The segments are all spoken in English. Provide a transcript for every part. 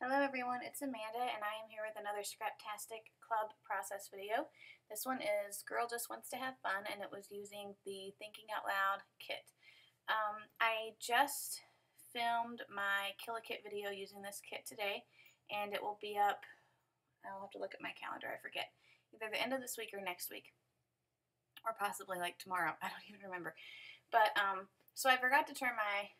Hello everyone, it's Amanda and I am here with another Scraptastic Club process video. This one is Girl Just Wants to Have Fun, and it was using the Thinking Out Loud kit. I just filmed my Kill a Kit video using this kit today, and it will be up, I'll have to look at my calendar, I forget, either the end of this week or next week, or possibly like tomorrow, I don't even remember. But so I forgot to turn my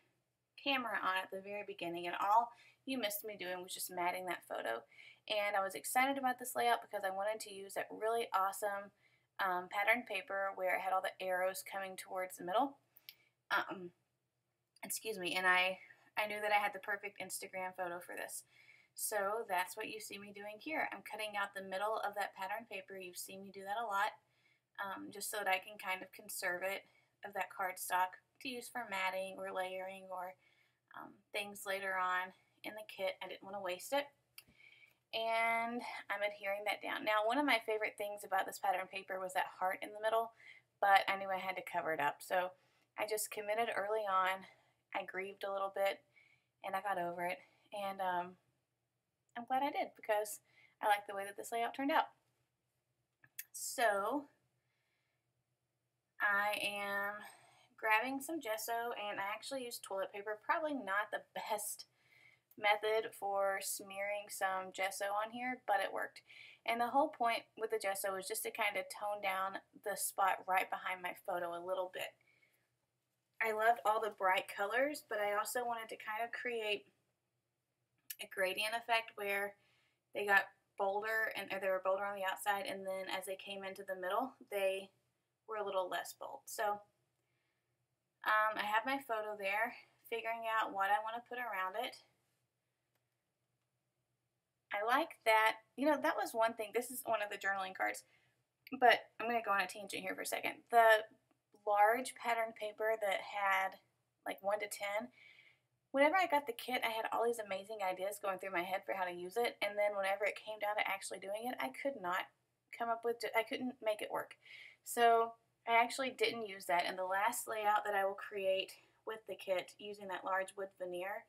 camera on at the very beginning, and all you missed me doing was just matting that photo. And I was excited about this layout because I wanted to use that really awesome pattern paper where it had all the arrows coming towards the middle. Excuse me, and I knew that I had the perfect Instagram photo for this. So that's what you see me doing here. I'm cutting out the middle of that pattern paper. You've seen me do that a lot, just so that I can kind of conserve it of that cardstock to use for matting or layering or things later on in the kit. I didn't want to waste it, and I'm adhering that down. Now, one of my favorite things about this pattern paper was that heart in the middle, but I knew I had to cover it up, so I just committed early on. I grieved a little bit, and I got over it, and I'm glad I did because I like the way that this layout turned out. So I am grabbing some gesso, and I actually used toilet paper. Probably not the best method for smearing some gesso on here, but it worked. And the whole point with the gesso was just to kind of tone down the spot right behind my photo a little bit. I loved all the bright colors, but I also wanted to kind of create a gradient effect where they got bolder, and they were bolder on the outside, and then as they came into the middle, they were a little less bold. So I have my photo there, figuring out what I want to put around it. I like that, that was one thing. This is one of the journaling cards, but I'm going to go on a tangent here for a second. The large pattern paper that had like 1 to 10, whenever I got the kit, I had all these amazing ideas going through my head for how to use it, and then whenever it came down to actually doing it, I couldn't make it work. So I actually didn't use that, and the last layout that I will create with the kit using that large wood veneer,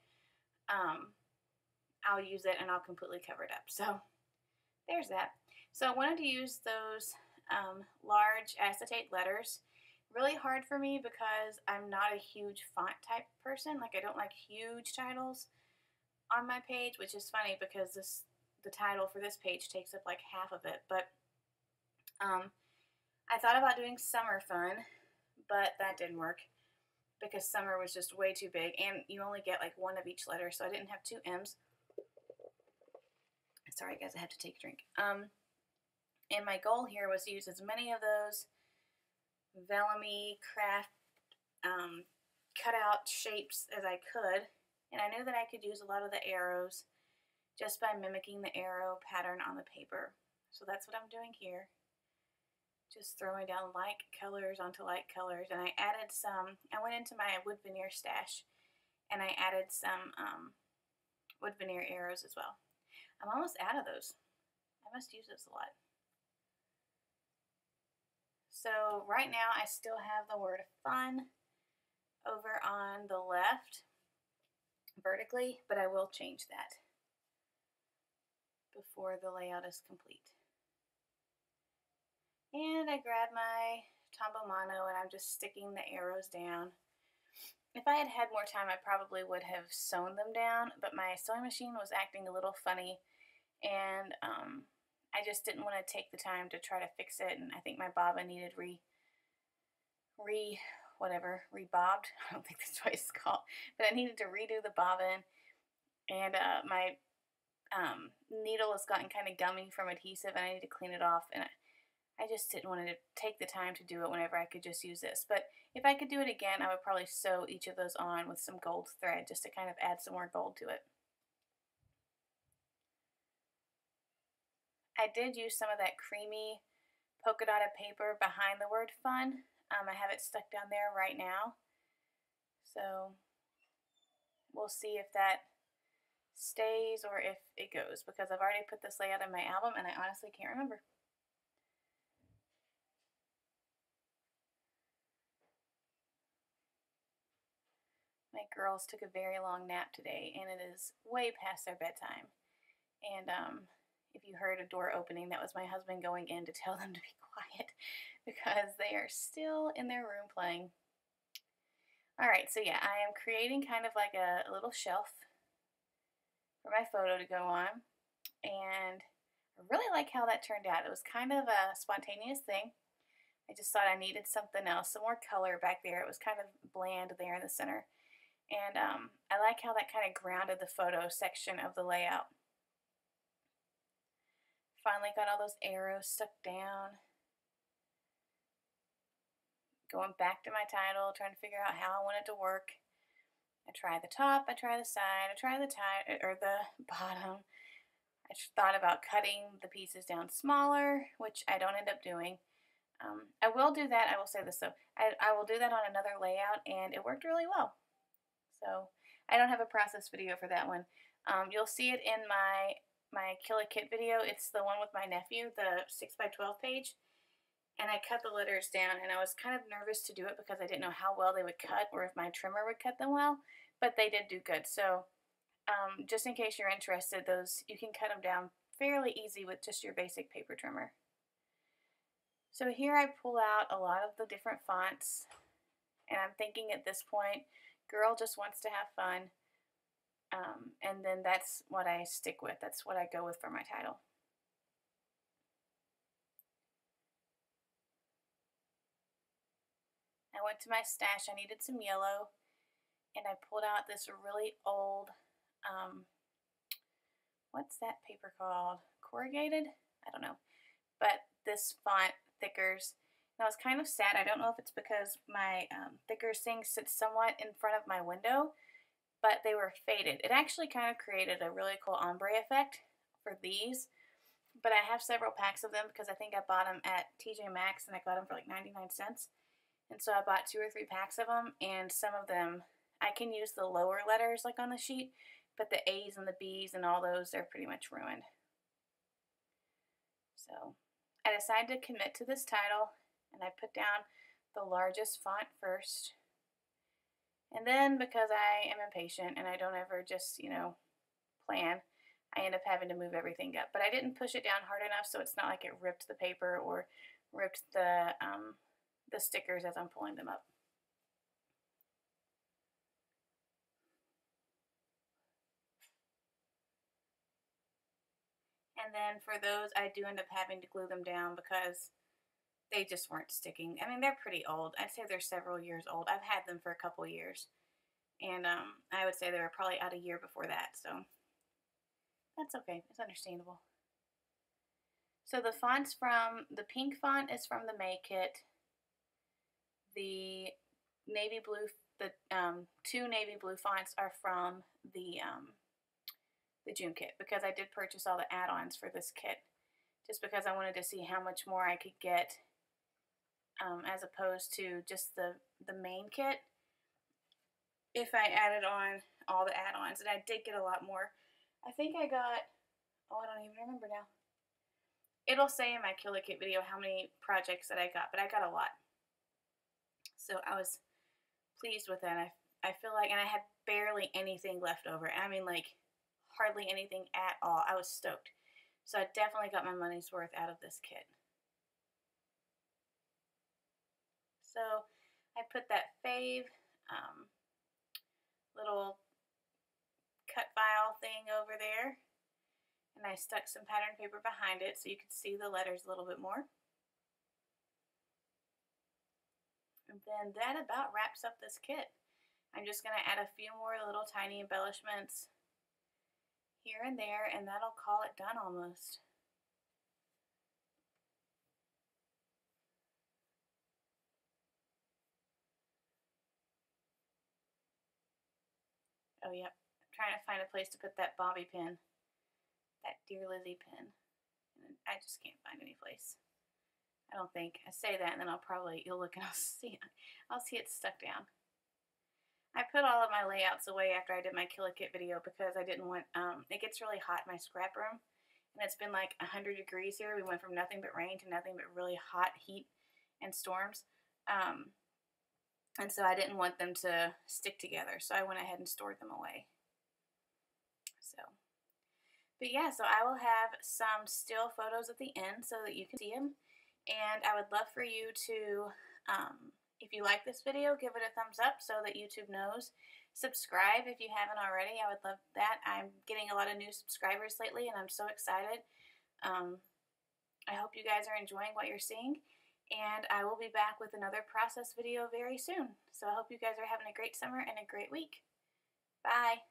I'll use it and I'll completely cover it up. So there's that. So I wanted to use those large acetate letters. Really hard for me because I'm not a huge font type person. Like, I don't like huge titles on my page, which is funny because the title for this page takes up like half of it. But I thought about doing summer fun, but that didn't work because summer was just way too big, and you only get like one of each letter, so I didn't have 2 M's. Sorry guys, I have to take a drink. And my goal here was to use as many of those vellum-y craft cutout shapes as I could, and I knew that I could use a lot of the arrows just by mimicking the arrow pattern on the paper. So that's what I'm doing here. Just throwing down light colors onto light colors, and I went into my wood veneer stash, and I added some wood veneer arrows as well. I'm almost out of those. I must use those a lot. So right now I still have the word fun over on the left vertically, but I will change that before the layout is complete. And I grab my Tombow Mono, and I'm just sticking the arrows down. If I had had more time, I probably would have sewn them down, but my sewing machine was acting a little funny, and I just didn't want to take the time to try to fix it, and I think my bobbin needed rebobbed. I don't think that's what it's called, but I needed to redo the bobbin, and my needle has gotten kind of gummy from adhesive, and I need to clean it off, and I just didn't want to take the time to do it whenever I could just use this. But if I could do it again, I would probably sew each of those on with some gold thread just to kind of add some more gold to it. I did use some of that creamy polka dotted paper behind the word fun. I have it stuck down there right now. So we'll see if that stays or if it goes, because I've already put this layout in my album and I honestly can't remember. My My girls took a very long nap today, and it is way past their bedtime. And if you heard a door opening, that was my husband going in to tell them to be quiet because they are still in their room playing. All right, so yeah, I am creating kind of like a little shelf for my photo to go on, and I really like how that turned out. It was kind of a spontaneous thing. I just thought I needed something else, some more color back there. It was kind of bland there in the center. And I like how that kind of grounded the photo section of the layout. Finally got all those arrows stuck down. Going back to my title, trying to figure out how I want it to work. I try the top, I try the side, I try the bottom. I thought about cutting the pieces down smaller, which I don't end up doing. I will do that. I will say this though. I will do that on another layout, and it worked really well. So I don't have a process video for that one. You'll see it in my Kill a Kit video. It's the one with my nephew, the 6x12 page. And I cut the letters down, and I was kind of nervous to do it because I didn't know how well they would cut or if my trimmer would cut them well, but they did do good. So just in case you're interested, those you can cut them down fairly easy with just your basic paper trimmer. So here I pull out a lot of the different fonts, and I'm thinking at this point, girl just wants to have fun, and then that's what I stick with. That's what I go with for my title. I went to my stash. I needed some yellow, and I pulled out this really old, what's that paper called? Corrugated? I don't know. But this font, Thickers, and I was kind of sad. I don't know if it's because my Thickers thing sits somewhat in front of my window, but they were faded. It actually kind of created a really cool ombre effect for these, but I have several packs of them because I think I bought them at TJ Maxx, and I got them for like 99 cents. And so I bought 2 or 3 packs of them, and some of them, I can use the lower letters like on the sheet, but the A's and the B's and all those, they're pretty much ruined. So I decided to commit to this title, and I put down the largest font first. And then because I am impatient and I don't ever just, plan, I end up having to move everything up. But I didn't push it down hard enough, so it's not like it ripped the paper or ripped the stickers as I'm pulling them up. And then for those, I do end up having to glue them down because they just weren't sticking. I mean, they're pretty old. I'd say they're several years old. I've had them for a couple years. And I would say they were probably out a year before that, so that's okay. It's understandable. So the fonts the pink font is from the May kit. The navy blue, the 2 navy blue fonts are from the June kit because I did purchase all the add-ons for this kit just because I wanted to see how much more I could get as opposed to just the main kit if I added on all the add-ons, and I did get a lot more. I think I got, I don't even remember now. It'll say in my Kill a Kit video how many projects that I got, but I got a lot. So I was pleased with that. I feel like, and I had barely anything left over. I mean, like, hardly anything at all. I was stoked. So I definitely got my money's worth out of this kit. So I put that fave little cut file thing over there, and I stuck some pattern paper behind it so you could see the letters a little bit more. And then that about wraps up this kit. I'm just going to add a few more little tiny embellishments here and there, and that'll call it done almost. Oh, yep. I'm trying to find a place to put that bobby pin. That Dear Lizzie pin. And I just can't find any place. I don't think. I say that, and then you'll look and I'll see it stuck down. I put all of my layouts away after I did my Kill a Kit video because I didn't want, it gets really hot in my scrap room. And it's been like 100 degrees here. We went from nothing but rain to nothing but really hot heat and storms. and so I didn't want them to stick together, so I went ahead and stored them away. So, but yeah, so I will have some still photos at the end so that you can see them, and I would love for you to, if you like this video, give it a thumbs up so that YouTube knows. Subscribe if you haven't already. I would love that. I'm getting a lot of new subscribers lately, and I'm so excited. I hope you guys are enjoying what you're seeing, and I will be back with another process video very soon. So I hope you guys are having a great summer and a great week. Bye.